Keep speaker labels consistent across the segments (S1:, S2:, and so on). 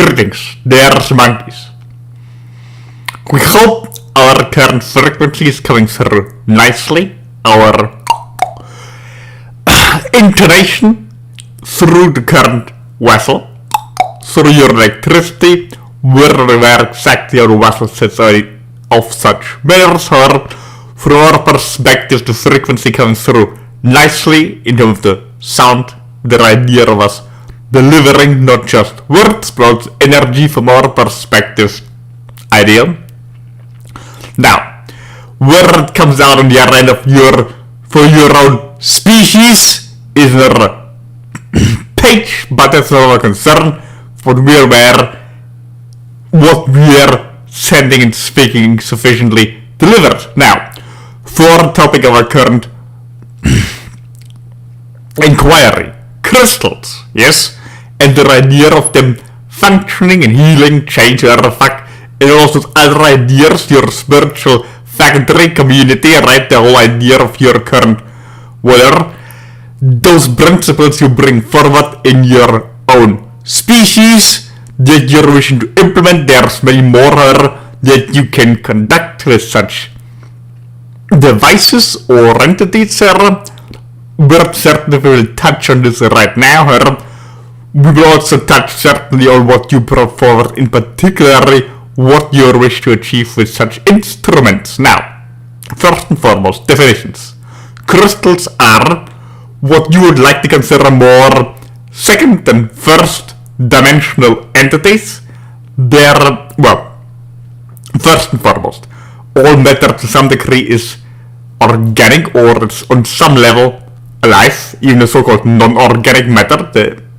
S1: Greetings, there's monkeys. We hope our current frequency is coming through nicely. Our intonation through the current vessel, through your electricity, where exactly our vessel sits of such matters, or from our perspective the frequency coming through nicely in terms of the sound, the idea of us delivering not just words but energy from our perspective ideal. Now, where it comes out on the other end of for your own species is a page, but that's not our concern. What we are sending and speaking sufficiently delivered. Now, for the topic of our current inquiry, crystals, yes, and the idea of them functioning and healing, change, artifact, and all those other ideas, your spiritual factory community, right? The whole idea of your current whatever, those principles you bring forward in your own species that you're wishing to implement. There's many more that you can conduct with such devices or entities. We're certainly will touch on this right now. We will also touch certainly on what you brought forward, in particularly what you wish to achieve with such instruments. Now, first and foremost, definitions. Crystals are what you would like to consider more second and first dimensional entities. They're, well, first and foremost, all matter to some degree is organic, or it's on some level alive. Even the so-called non-organic matter, the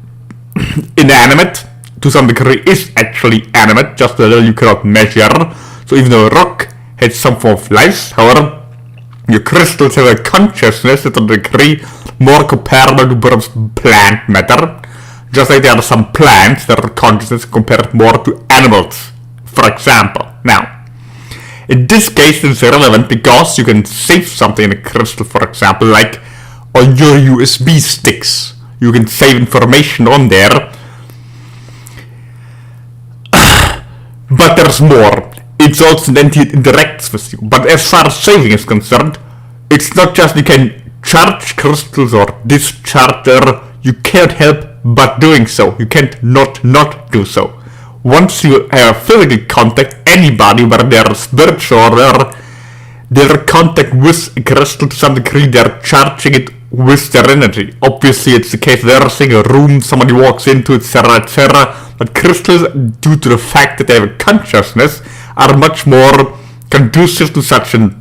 S1: inanimate, to some degree is actually animate, just a little you cannot measure. So even though a rock has some form of life, however, your crystals have a consciousness to a degree more comparable to perhaps plant matter. Just like there are some plants that are consciousness compared more to animals, for example. Now, in this case it's relevant because you can save something in a crystal, for example, like on your USB sticks. You can save information on there. But there's more. It's also an entity that interacts with you. But as far as saving is concerned, it's not just you can charge crystals or discharge them. You can't help but doing so. You can't not do so. Once you have physical contact, anybody, whether they're spiritual or they're in contact with a crystal to some degree, they're charging it with their energy. Obviously, it's the case of everything, a room somebody walks into, etc., etc. But crystals, due to the fact that they have a consciousness, are much more conducive to such a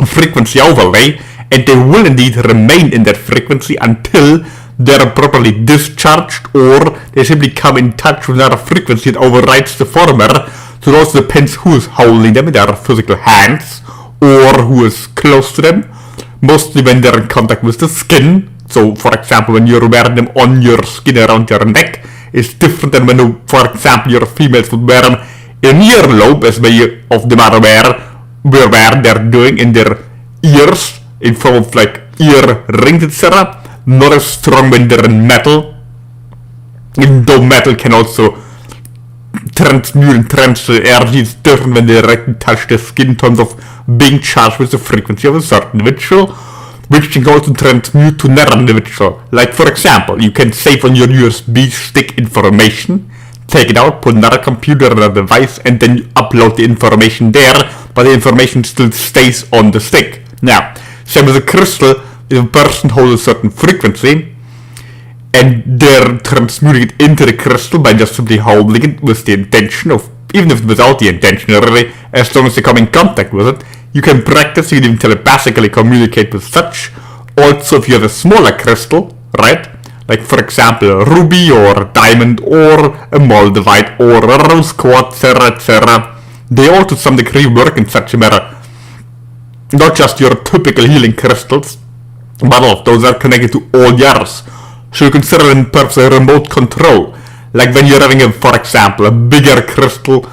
S1: frequency overlay, and they will indeed remain in that frequency until they're properly discharged, or they simply come in touch with another frequency that overrides the former. So it also depends who is holding them in their physical hands, or who is close to them. Mostly when they're in contact with the skin. So, for example, when you're wearing them on your skin around your neck, it's different than when, for example, your females would wear them in earlobe, as many of them are where they're doing in their ears, in form of like ear rings, etc. Not as strong when they're in metal, even though metal can also transmute and transfer energy. It's different when they directly touch the skin in terms of being charged with the frequency of a certain individual, which can also transmute to another individual. Like, for example, you can save on your USB stick information, take it out, put another computer or a device, and then you upload the information there, but the information still stays on the stick. Now, same with a crystal. If a person holds a certain frequency, and they're transmuting it into the crystal by just simply holding it with the intention of, even if without the intention really, as long as they come in contact with it, you can practice, you can even telepathically communicate with such. Also, if you have a smaller crystal, right, like for example a ruby or a diamond or a moldavite or a rose quartz, etc., they all to some degree work in such a manner. Not just your typical healing crystals, but all of those are connected to all the others. So you consider them perhaps a remote control. Like when you're having, for example, a bigger crystal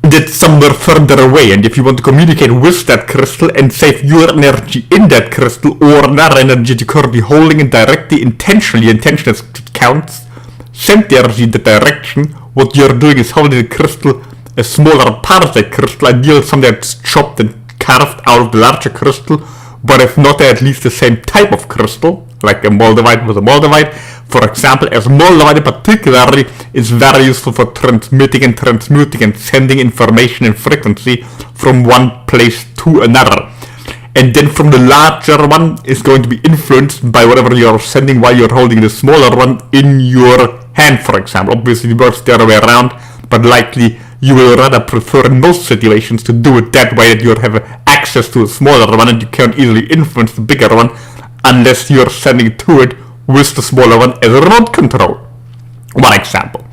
S1: that's somewhere further away, and if you want to communicate with that crystal and save your energy in that crystal or another energy you're currently holding it directly, intentionally, intention counts, send the energy in the direction, what you're doing is holding the crystal, a smaller part of the crystal, ideally something that's chopped and carved out of the larger crystal, but if not, at least the same type of crystal, like a moldavite with a moldavite. For example, as moldavite particularly is very useful for transmitting and transmuting and sending information and frequency from one place to another. And then from the larger one is going to be influenced by whatever you're sending while you're holding the smaller one in your hand, for example. Obviously it works the other way around, but likely you will rather prefer in most situations to do it that way, that you have access to a smaller one and you can't easily influence the bigger one unless you're sending to it with the smaller one as a remote control. One example.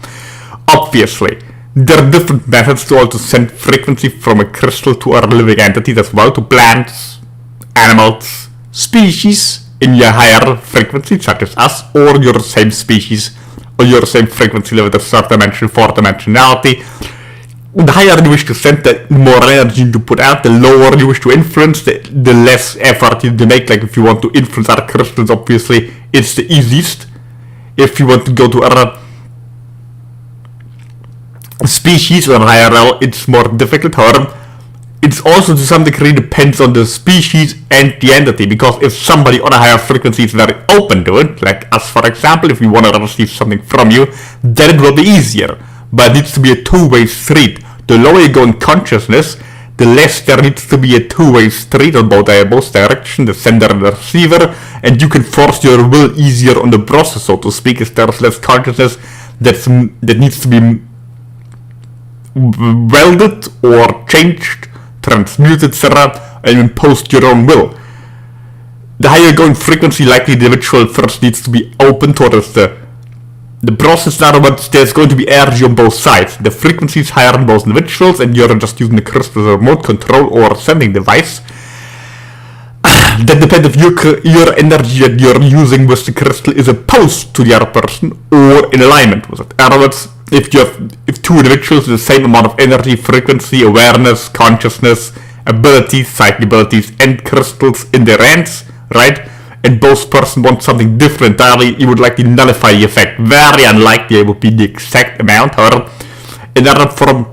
S1: Obviously, there are different methods to also send frequency from a crystal to other living entities as well, to plants, animals, species in your higher frequency, such as us, or your same species, or your same frequency level, the third dimension, fourth dimensionality. The higher you wish to send, the more energy you put out, the lower you wish to influence, the less effort you make. Like if you want to influence other crystals, obviously it's the easiest. If you want to go to other species on a higher level, it's more difficult. However, it's also to some degree depends on the species and the entity, because if somebody on a higher frequency is very open to it, like us for example, if we want to receive something from you, then it will be easier. But it needs to be a two-way street. The lower you go in consciousness, the less there needs to be a two-way street on both directions, the sender and the receiver, and you can force your will easier on the process, so to speak, if there's less consciousness that needs to be welded or changed, transmuted, etc., and impose your own will. The higher you go in frequency, likely the individual first needs to be open towards the process. In other words, there's going to be energy on both sides. The frequency is higher on both individuals, and you're just using the crystal as a remote control or sending device. That depends if your energy that you're using with the crystal is opposed to the other person or in alignment with it. In other words, if two individuals with the same amount of energy, frequency, awareness, consciousness, abilities, psychic abilities, and crystals in their hands, right? And both person want something different entirely, you would likely nullify the effect. Very unlikely it would be the exact amount. However, in order for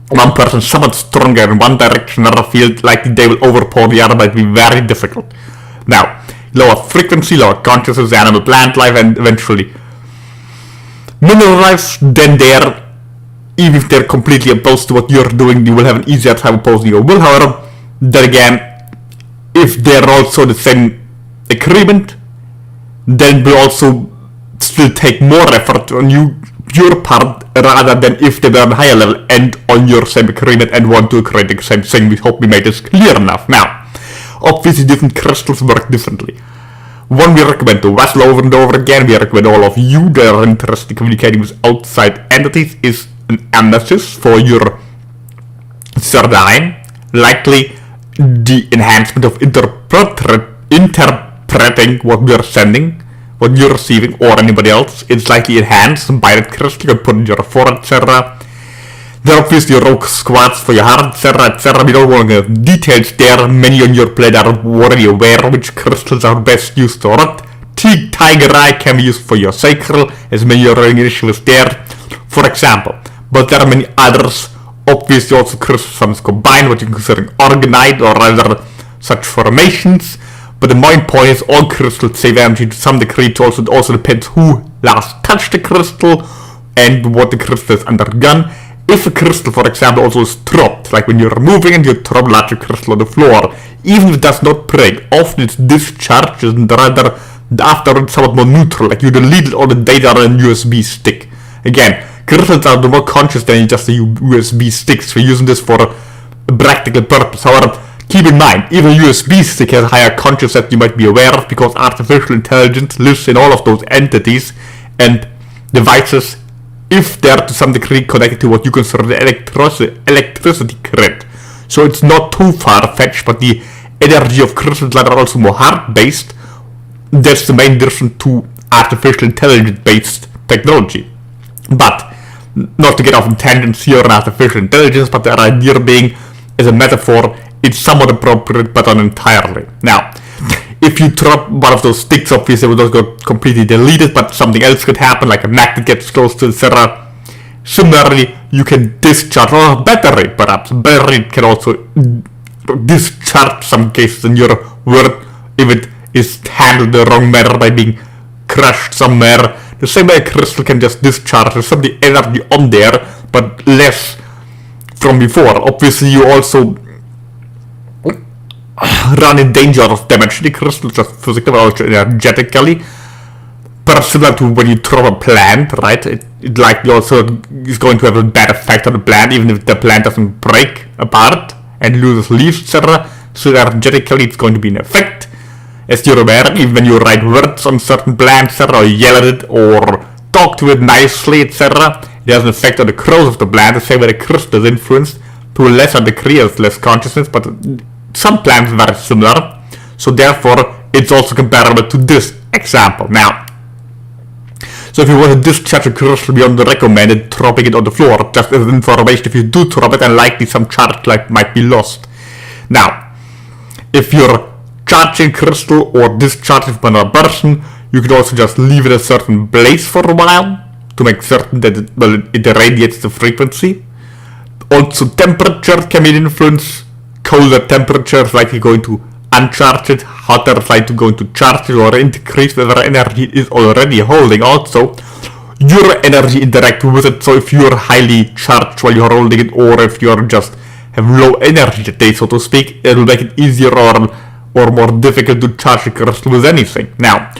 S1: one person somewhat stronger in one direction, another field, likely they will overpower the other, but it will be very difficult. Now, lower frequency, lower consciousness, animal, plant life, and eventually mineral life, then even if they're completely opposed to what you're doing, you will have an easier time opposing your will. However, then again, if they're also the same agreement, then will also still take more effort on your part, rather than if they were on a higher level and on your same agreement and want to create the same thing. We hope we made this clear enough. Now, obviously different crystals work differently. One we recommend to Wessel over and over again, we recommend all of you that are interested in communicating with outside entities, is an amethyst for your third eye. Likely the enhancement of interpreting what we are sending, what you're receiving, or anybody else. It's likely enhanced by that crystal. You can put in your forehead, etc. There are obviously rogue squads for your heart, etc., etc. We don't want to get details there. Many on your plate are already aware which crystals are best used for it. Tiger Eye can be used for your sacral, as many are initials there, for example. But there are many others. Obviously also crystals sometimes combine what you consider organite or rather such formations. But the main point is all crystals save energy to some degree. It also depends who last touched the crystal and what the crystal has undergone. If a crystal, for example, also is dropped, like when you're removing and you drop a larger crystal on the floor, even if it does not break, often it's discharged and rather afterwards somewhat more neutral, like you deleted all the data on a USB stick. Again, crystals are more conscious than just a USB stick, so we're using this for a practical purpose. However, keep in mind, even a USB stick has a higher consciousness that you might be aware of, because artificial intelligence lives in all of those entities and devices, if they're to some degree connected to what you consider the electricity grid. So it's not too far-fetched, but the energy of crystals are also more heart-based. That's the main difference to artificial intelligence-based technology. But, not to get off on tangents here on artificial intelligence, but the idea being, as a metaphor, it's somewhat appropriate, but not entirely. Now, if you drop one of those sticks, obviously it will not go completely deleted, but something else could happen, like a magnet gets close to etc. Similarly, you can discharge, or a battery perhaps. Battery can also discharge some cases in your world if it is handled the wrong manner by being crushed somewhere. The same way a crystal can just discharge. There's some of the energy on there, but less from before. Obviously, you also run in danger of damaging the crystal, just physically but also energetically. Perhaps similar to when you drop a plant, right? It likely also is going to have a bad effect on the plant, even if the plant doesn't break apart and loses leaves, etc. So energetically, it's going to be an effect. As you're aware, even when you write words on certain plants, etc., or yell at it, or talk to it nicely, etc., it has an effect on the growth of the plant. The same way the crystal is influenced to a lesser degree, as less consciousness, but some plants are very similar. So therefore, it's also comparable to this example. Now, so if you want to discharge a crystal beyond the recommended, dropping it on the floor, just as information, if you do drop it, then likely some charge might be lost. Now, if you're charging crystal or discharging from another person, you can also just leave it a certain place for a while to make certain that it irradiates the frequency. Also, temperature can be an influence. Colder temperatures likely going to uncharge it, hotter is likely going to charge it or increase whatever energy it is already holding. Also, your energy interact with it, so if you're highly charged while you're holding it, or if you're just have low energy today, so to speak, it will make it easier or more difficult to charge the crystal with anything. Now,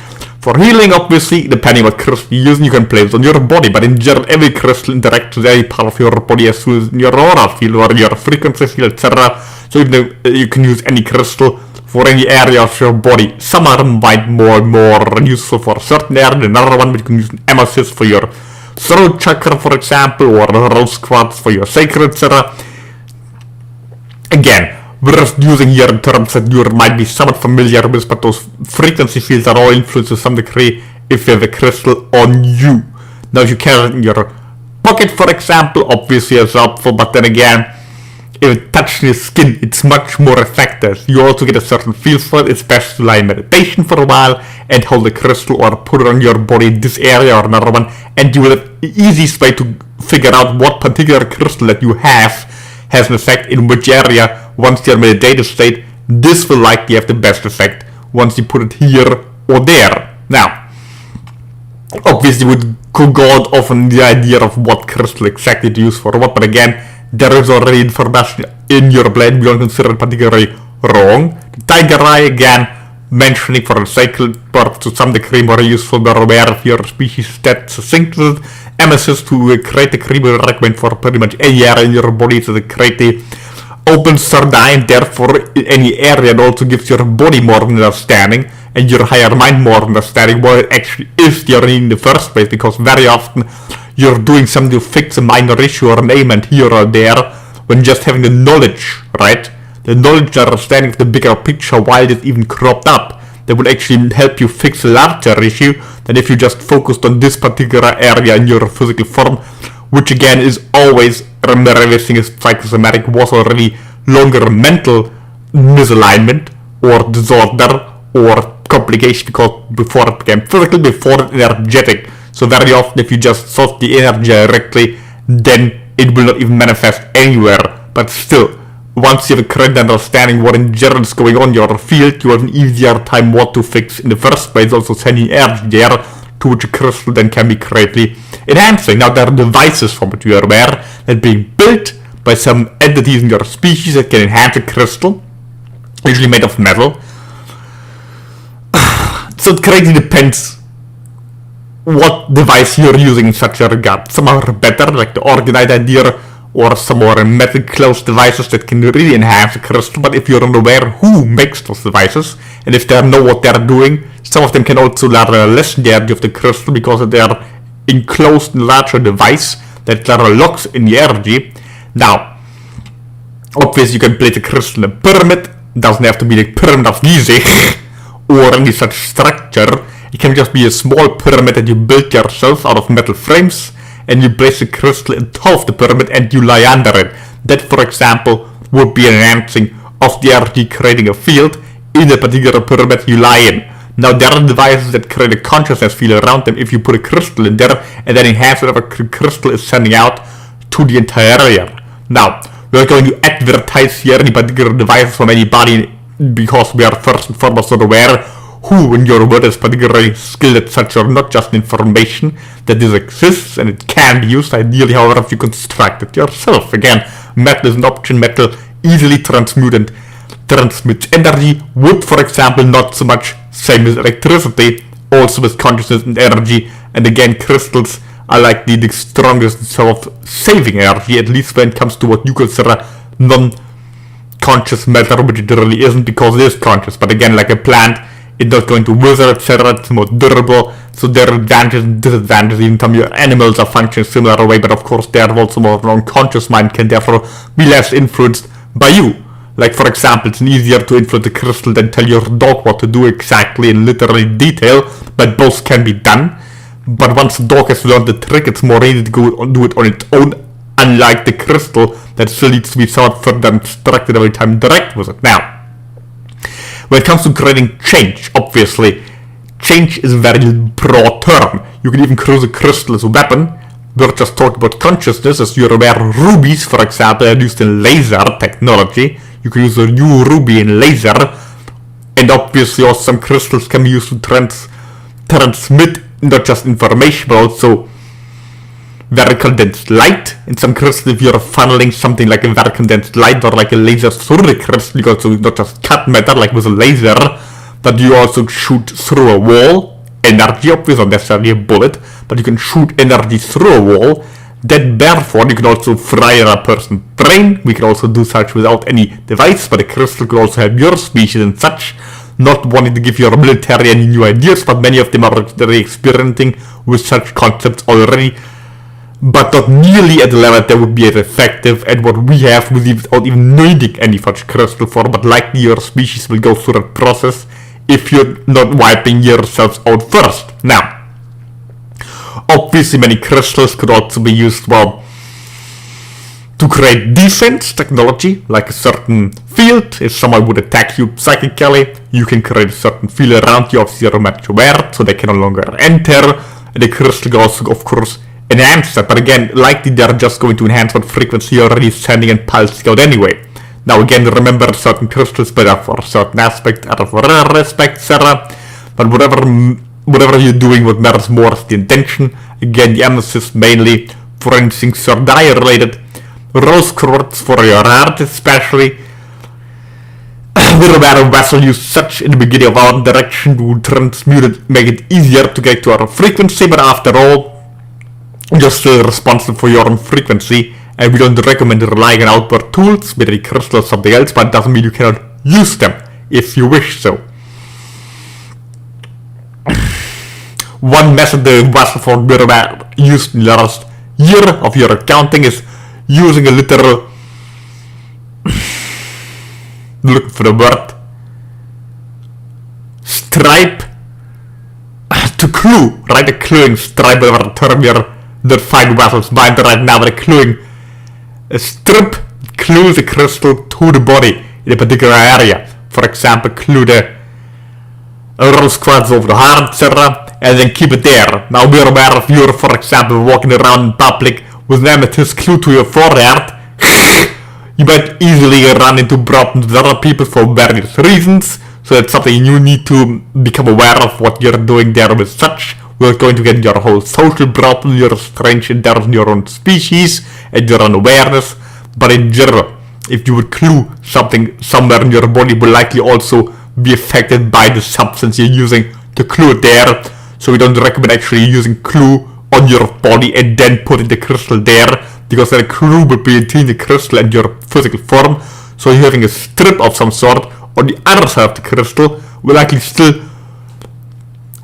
S1: for healing, obviously, depending on what crystal you're using, you can place it on your body, but in general, every crystal interacts with any part of your body as well as in your aura field or your frequency field, etc. So even though you can use any crystal for any area of your body. Some are might more useful for a certain area, another one, but you can use an amethyst for your throat chakra, for example, or rose quartz for your sacral, etc. Again, we're just using here in terms that you might be somewhat familiar with, but those frequency fields are all influenced to some degree if you have a crystal on you. Now, if you carry it in your pocket, for example, obviously it's helpful, but then again, if it touches your skin, it's much more effective. You also get a certain feel for it. It's best to lie in meditation for a while and hold the crystal or put it on your body in this area or another one, and you will have the easiest way to figure out what particular crystal that you have has an effect in which area. Once you're in a meditative state, this will likely have the best effect once you put it here or there. Now, obviously we would go on often the idea of what crystal exactly to use for what, but again, there is already information in your blend. We don't consider it particularly wrong. The tiger eye, again, mentioning for the cycle, but to some degree more useful, but aware of your species stats succinct with it. Amethyst to create a cream will recommend for pretty much any area in your body, so the create the open third eye, and therefore in any area it also gives your body more understanding and your higher mind more understanding what it actually is you're in the first place, because very often you're doing something to fix a minor issue or an ailment here or there, when just having the knowledge, right? The knowledge and understanding of the bigger picture, while it's even cropped up, that would actually help you fix a larger issue than if you just focused on this particular area in your physical form, which again is always, remember, everything is psychosomatic, was already longer mental misalignment or disorder or complication, because before it became physical, before it energetic. So very often if you just solve the energy directly, then it will not even manifest anywhere. But still, once you have a correct understanding what in general is going on in your field, you have an easier time what to fix in the first place, also sending energy there, to which a crystal then can be greatly enhancing. Now there are devices from which you are aware that being built by some entities in your species that can enhance a crystal, usually made of metal. So it greatly depends what device you're using in such a regard. Some are better, like the organite idea, or some more metal closed devices that can really enhance a crystal, but if you're unaware who makes those devices, and if they know what they're doing, some of them can also lessen the energy of the crystal because they are enclosed in a larger device that locks in the energy. Now, obviously you can place a crystal in a pyramid. It doesn't have to be the pyramid of Gizeh or any such structure. It can just be a small pyramid that you build yourself out of metal frames, and you place a crystal on top of the pyramid and you lie under it. That, for example, would be an enhancing of the energy, creating a field in the particular pyramid you lie in. Now there are devices that create a consciousness field around them if you put a crystal in there and then enhance whatever crystal is sending out to the entire area. Now, we're going to advertise here any particular devices from anybody because we are first and foremost not aware who in your world is particularly skilled at such or not just information that this exists and it can be used ideally, however, if you construct it yourself. Again, metal is an option. Metal easily transmutes energy. Wood, for example, not so much, same as electricity, also with consciousness and energy. And again, crystals are likely the strongest sort of saving energy, at least when it comes to what you consider non-conscious matter, which it really isn't because it is conscious. But again, like a plant, it's not going to wither, etc. It's more durable, so there are advantages and disadvantages. Even some of your animals are functioning similar way, but of course they have also more of an unconscious mind, can therefore be less influenced by you. Like for example, it's easier to influence a crystal than tell your dog what to do exactly in literally detail, but both can be done. But once the dog has learned the trick, it's more easy to go do it on its own, unlike the crystal that still needs to be somewhat further instructed every time you interact with it. Now, when it comes to creating change, obviously, change is a very broad term. You can even use a crystal as a weapon. We're just talking about consciousness. As you're aware, rubies, for example, are used in laser technology. You can use a new ruby in laser, and obviously also some crystals can be used to transmit not just information, but also very condensed light. In some crystals, if you're funneling something like a very condensed light or like a laser through the crystal, you can also not just cut matter like with a laser, but you also shoot through a wall. Energy, obviously, not necessarily a bullet, but you can shoot energy through a wall. That therefore, you can also fry a person's brain. We can also do such without any device, but a crystal could also help your species and such. Not wanting to give your military any new ideas, but many of them are already experimenting with such concepts already, but not nearly at the level that would be as effective at what we have without even needing any such crystal for, but likely your species will go through that process if you're not wiping yourselves out first. Now, obviously many crystals could also be used, well, to create defense technology, like a certain field. If someone would attack you psychically, you can create a certain field around you of zero match aware, so they can no longer enter. And the crystal can also, of course, enhance that. But again, likely they're just going to enhance what frequency you're already sending and pulsing out anyway. Now again, remember certain crystals better for a certain aspect, other for other aspects, etc. But whatever you're doing, what matters more is the intention. Again, the emphasis mainly, for instance, are related. Rose quartz for your heart especially. With a matter vessel use such in the beginning of our direction to transmute it, make it easier to get to our frequency, but after all, you're still responsible for your own frequency, and we don't recommend relying on outward tools, whether a crystal or something else, but it doesn't mean you cannot use them if you wish so. One method the vessel for Mirror used in the last year of your accounting is using a literal looking for the word stripe to clue, right? A cluing stripe, whatever term you're not finding vessels mind right now, but a cluing a strip clues the crystal to the body in a particular area. For example, clue the rose quartz over the heart, etc., and then keep it there. Now we're aware of you, for example, walking around in public with an amethyst clue to your forehead. You might easily run into problems with other people for various reasons, so that's something you need to become aware of what you're doing there with such. We're going to get your whole social problem, your strange endeavors in your own species, and your own awareness, but in general, if you would clue something somewhere in your body, will likely also be affected by the substance you're using to clue it there, so we don't recommend actually using clue on your body and then putting the crystal there, because then a clue will be between the crystal and your physical form, so you're having a strip of some sort on the other side of the crystal will likely still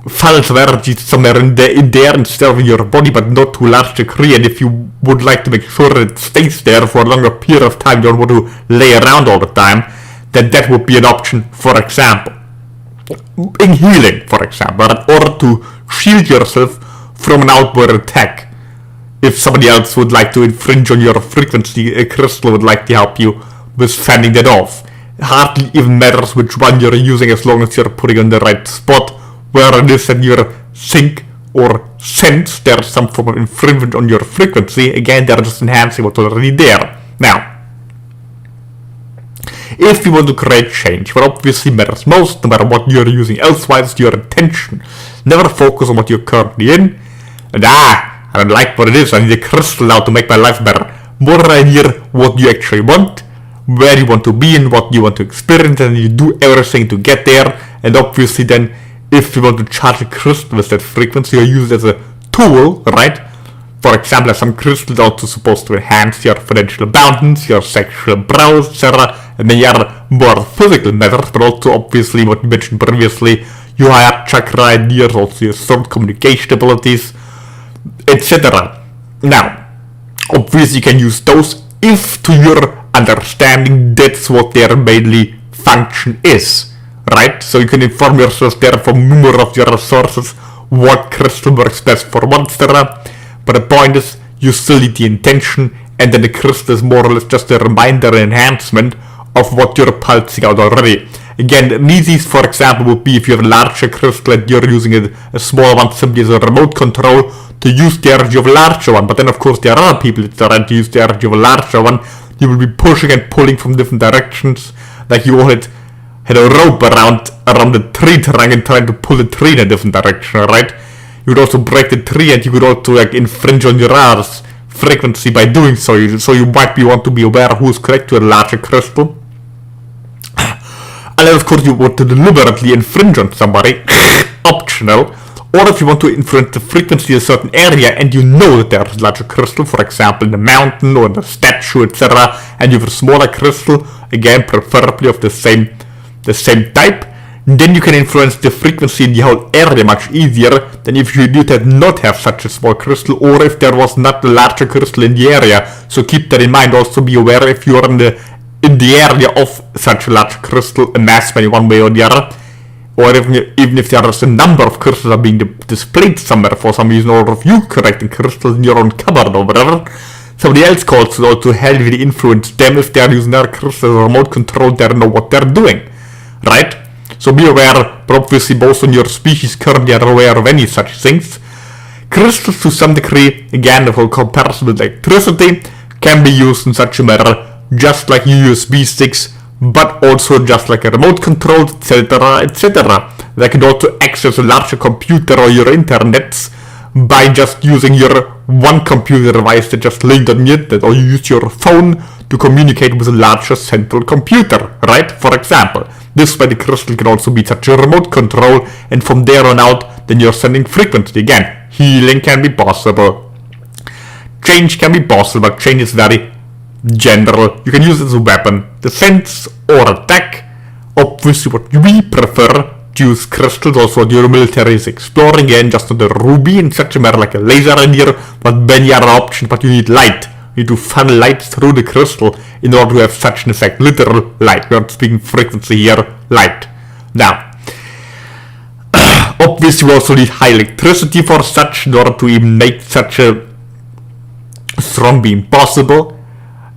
S1: funnel some energy somewhere in there instead of in your body, but not to a large degree. And if you would like to make sure that it stays there for a longer period of time, you don't want to lay around all the time, then that would be an option. For example, in healing, for example, in order to shield yourself from an outward attack. If somebody else would like to infringe on your frequency, a crystal would like to help you with fending that off. hardly even matters which one you're using as long as you're putting on the right spot, where it is that you think or sense there's some form of infringement on your frequency. Again, they're just enhancing what's already there. Now, if you want to create change, what obviously matters most, no matter what you're using elsewise, your intention. Never focus on what you're currently in, and I don't like what it is, I need a crystal now to make my life better. More idea what you actually want, where you want to be and what you want to experience, and you do everything to get there. And obviously then, if you want to charge a crystal with that frequency, you use it as a tool, right? For example, some crystals are also supposed to enhance your financial abundance, your sexual browse, etc. And then you have more physical matters, but also obviously what you mentioned previously, your higher chakra ideas, also your strong communication abilities, etc. Now, obviously you can use those if to your understanding that's what their mainly function is, right? So you can inform yourself there from numerous of your resources what crystal works best for one, etc. But the point is, you still need the intention, and then the crystal is more or less just a reminder and enhancement of what you're pulsing out already. Again, the easiest, for example, would be if you have a larger crystal and you're using a smaller one simply as a remote control to use the energy of a larger one. But then, of course, there are other people that are trying to use the energy of a larger one. You will be pushing and pulling from different directions, like you all had a rope around the tree trunk and trying to pull the tree in a different direction, right? You would also break the tree, and you could also like infringe on your R's frequency by doing so. So you might want to be aware who's connected to a larger crystal. Unless of course you want to deliberately infringe on somebody, optional. Or if you want to influence the frequency in a certain area and you know that there's a larger crystal, for example in the mountain or in the statue, etc. And you have a smaller crystal, again preferably of the same type, then you can influence the frequency in the whole area much easier than if you did not have such a small crystal, or if there was not a larger crystal in the area. So keep that in mind. Also be aware if you're in the area of such a large crystal amassment in one way or the other, or even if there is a number of crystals are being displayed somewhere for some reason, or if you collecting crystals in your own cupboard or whatever, somebody else calls it also heavily influence them if they're using their crystals or remote control, they know what they're doing, right? So be aware, but obviously both on your species currently are aware of any such things. Crystals to some degree, again the whole comparison with electricity, can be used in such a manner just like USB sticks, but also just like a remote control, etc, etc. They can also access a larger computer or your internets by just using your one computer device that just linked on the internet, or you use your phone to communicate with a larger central computer, right? For example, this way the crystal can also be such a remote control, and from there on out, then you're sending frequency. Again, healing can be possible. Change can be possible, but change is very general. You can use it as a weapon, defense or attack. Obviously what we prefer to use crystals also your military is exploring, again just not the ruby in such a matter like a laser in here, but many other options, but you need light. You need to funnel light through the crystal in order to have such an effect, literal light, we're not speaking frequency here, light. Now, obviously we also need high electricity for such, in order to even make such a strong beam possible.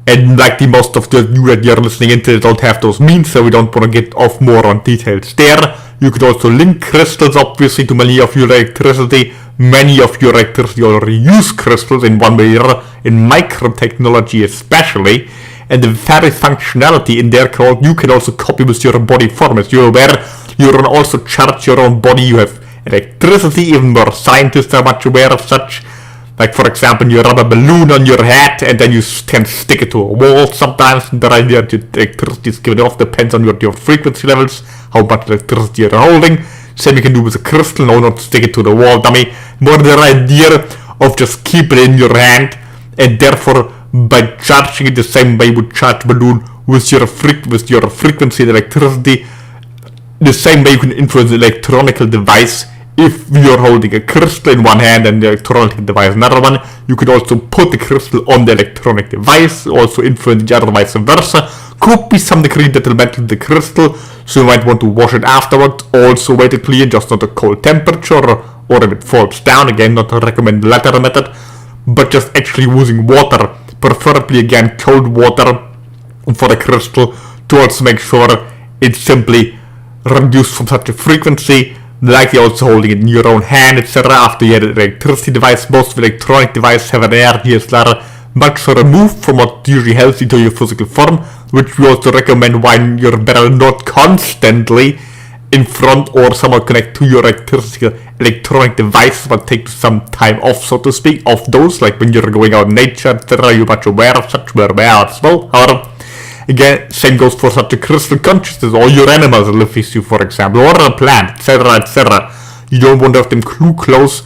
S1: And like the most of the you that you're listening into don't have those means, so we don't want to get off more on details there. You could also link crystals obviously to many of your electricity. Many of your electricity already use crystals in one way or other, in microtechnology especially. And the very functionality in their code you can also copy with your body form. As you're aware, you can also charge your own body. You have electricity, even more scientists are much aware of such. Like for example, you rub a balloon on your head and then you can stick it to a wall sometimes, and the idea that the electricity is given off depends on your frequency levels, how much electricity you're holding. Same you can do with a crystal, no, not stick it to the wall, dummy. More the idea of just keep it in your hand, and therefore by charging it the same way you would charge a balloon with your frequency and electricity, the same way you can influence an electronic device. If you're holding a crystal in one hand and the electronic device in another one, you could also put the crystal on the electronic device, also influence the other vice versa. Could be some degree detrimental to the crystal, so you might want to wash it afterwards. Also way to clean, just not a cold temperature, or if it falls down, again not to recommend the latter method, but just actually using water, preferably again cold water for the crystal, to also make sure it's simply reduced from such a frequency, like you're also holding it in your own hand, etc. After you had an electricity device, most electronic devices have an energy as much removed from what usually helps you to your physical form, which we also recommend when you're better not constantly in front or somehow connect to your electronic device, but take some time off, so to speak, of those, like when you're going out in nature, etc. You're much aware of such as well. However, again, same goes for such a crystal consciousness, or your animals live with you, for example, or a plant, etc., etc. You don't want to have them too close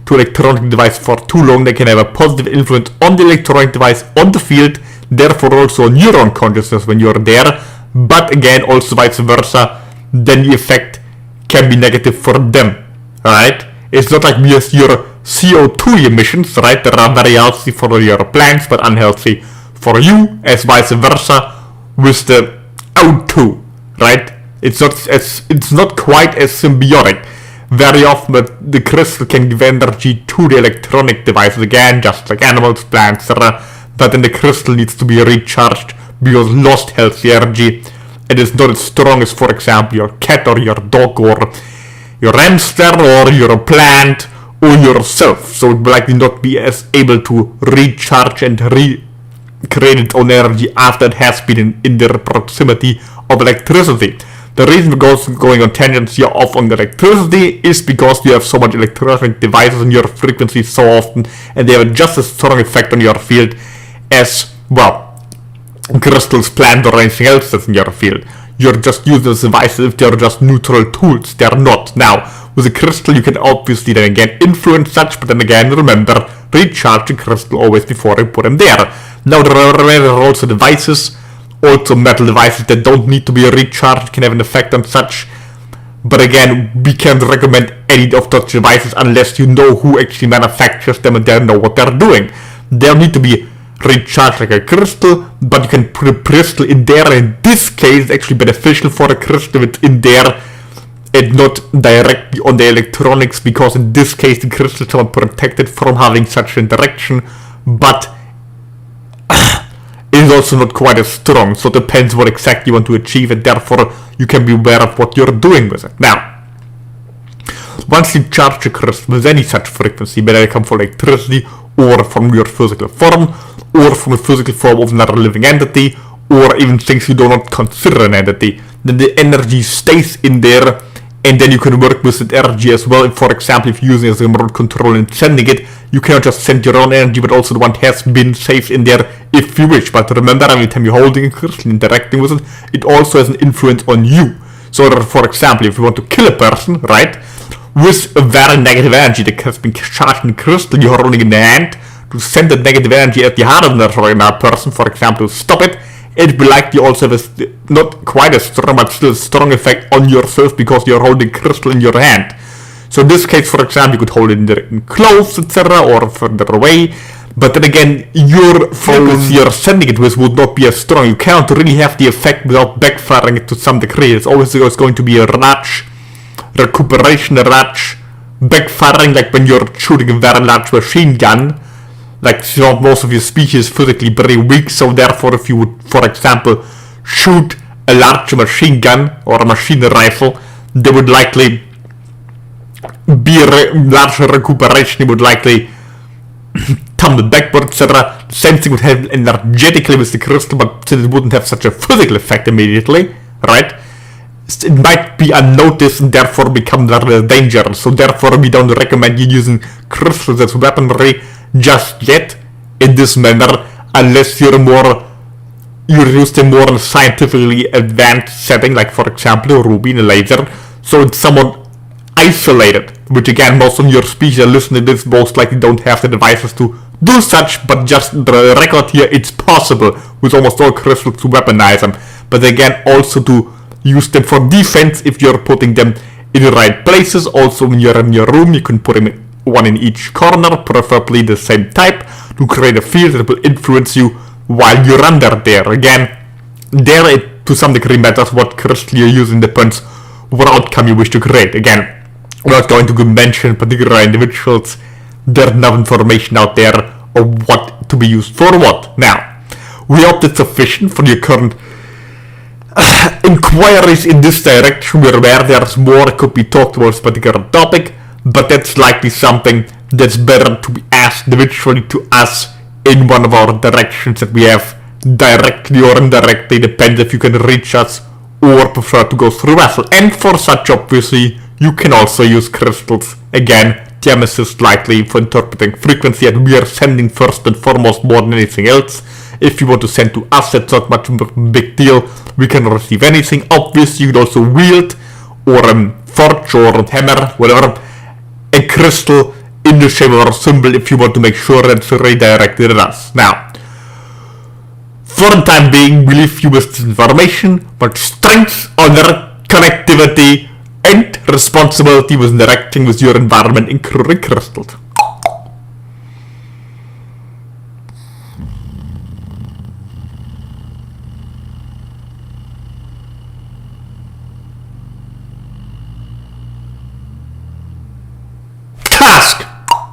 S1: to electronic device for too long. They can have a positive influence on the electronic device, on the field, therefore also on your own consciousness when you're there, but again, also vice versa, then the effect can be negative for them, right? It's not like just your CO2 emissions, right, that are very healthy for your plants, but unhealthy for you, as vice versa with the O2, right? It's not quite as symbiotic. Very often the crystal can give energy to the electronic devices, again, just like animals, plants, etc. But then the crystal needs to be recharged because lost healthy energy. It is not as strong as, for example, your cat or your dog or your hamster or your plant or yourself. So it will likely not be as able to recharge and recreate its own energy after it has been in the proximity of electricity. The reason going on tangents here off on electricity is because you have so much electronic devices in your frequency so often, and they have just as strong effect on your field as, well, crystals, plants, or anything else that's in your field. You're just using those devices if they're just neutral tools. They're not. Now, with a crystal you can obviously then again influence such, but then again remember, recharge the crystal always before you put them there. Now there are also devices, also metal devices that don't need to be recharged, can have an effect on such, but again, we can't recommend any of such devices unless you know who actually manufactures them and they know what they're doing. They'll need to be recharged like a crystal, but you can put a crystal in there. In this case, it's actually beneficial for a crystal if it's in there and not directly on the electronics, because in this case the crystal is somewhat protected from having such interaction, but it is also not quite as strong, so it depends what exactly you want to achieve, and therefore you can be aware of what you're doing with it. Now, once you charge a crystal with any such frequency, whether it comes from electricity or from your physical form, or from the physical form of another living entity, or even things you do not consider an entity, then the energy stays in there, and then you can work with that energy as well. For example, if you're using it as a remote control and sending it, you cannot just send your own energy, but also the one has been saved in there if you wish. But remember, every time you're holding a crystal and interacting with it, it also has an influence on you. So that, for example, if you want to kill a person, right, with a very negative energy that has been charged in the crystal you're holding in the hand, to send that negative energy at the heart of another person, for example, to stop it, it will likely also have a, not quite as strong, but still a strong effect on yourself because you're holding crystal in your hand. So in this case, for example, you could hold it in close, etc., or further away, but then again, your focus you're sending it with would not be as strong. You cannot really have the effect without backfiring it to some degree. It's always going to be a large recuperation, a large backfiring, like when you're shooting a very large machine gun. Like, most of your species is physically very weak, so therefore if you would, for example, shoot a large machine gun or a machine rifle, there would likely be a large recuperation, it would likely tumble backwards, etc. Same thing would happen energetically with the crystal, but since it wouldn't have such a physical effect immediately, right? It might be unnoticed and therefore become very dangerous. So therefore we don't recommend you using crystals as weaponry just yet in this manner, unless you use them more in a scientifically advanced setting, like for example a ruby and a laser, so it's somewhat isolated, which again, most of your species that listen to this most likely don't have the devices to do such, but just the record here, it's possible with almost all crystals to weaponize them, but again also to use them for defense if you're putting them in the right places. Also when you're in your room, you can put them in one in each corner, preferably the same type, to create a field that will influence you while you're under there. Again, there it to some degree matters what crystal you're using, depends what outcome you wish to create. Again, we're not going to mention particular individuals, there's enough information out there of what to be used for what. Now, we hope that's sufficient for your current inquiries in this direction where there's more could be talked about this particular topic, but that's likely something that's better to be asked individually to us in one of our directions that we have directly or indirectly, depends if you can reach us or prefer to go through vessel. And for such, obviously, you can also use crystals. Again, Genesis likely for interpreting frequency, and we are sending first and foremost more than anything else. If you want to send to us, it's not much of a big deal. We can receive anything. Obviously, you can also wield or forge or hammer, whatever, a crystal in the shape of a symbol if you want to make sure that it's redirected at us. Now, for the time being, we leave you with this information, but strength, honor, connectivity, and responsibility with interacting with your environment, including crystals.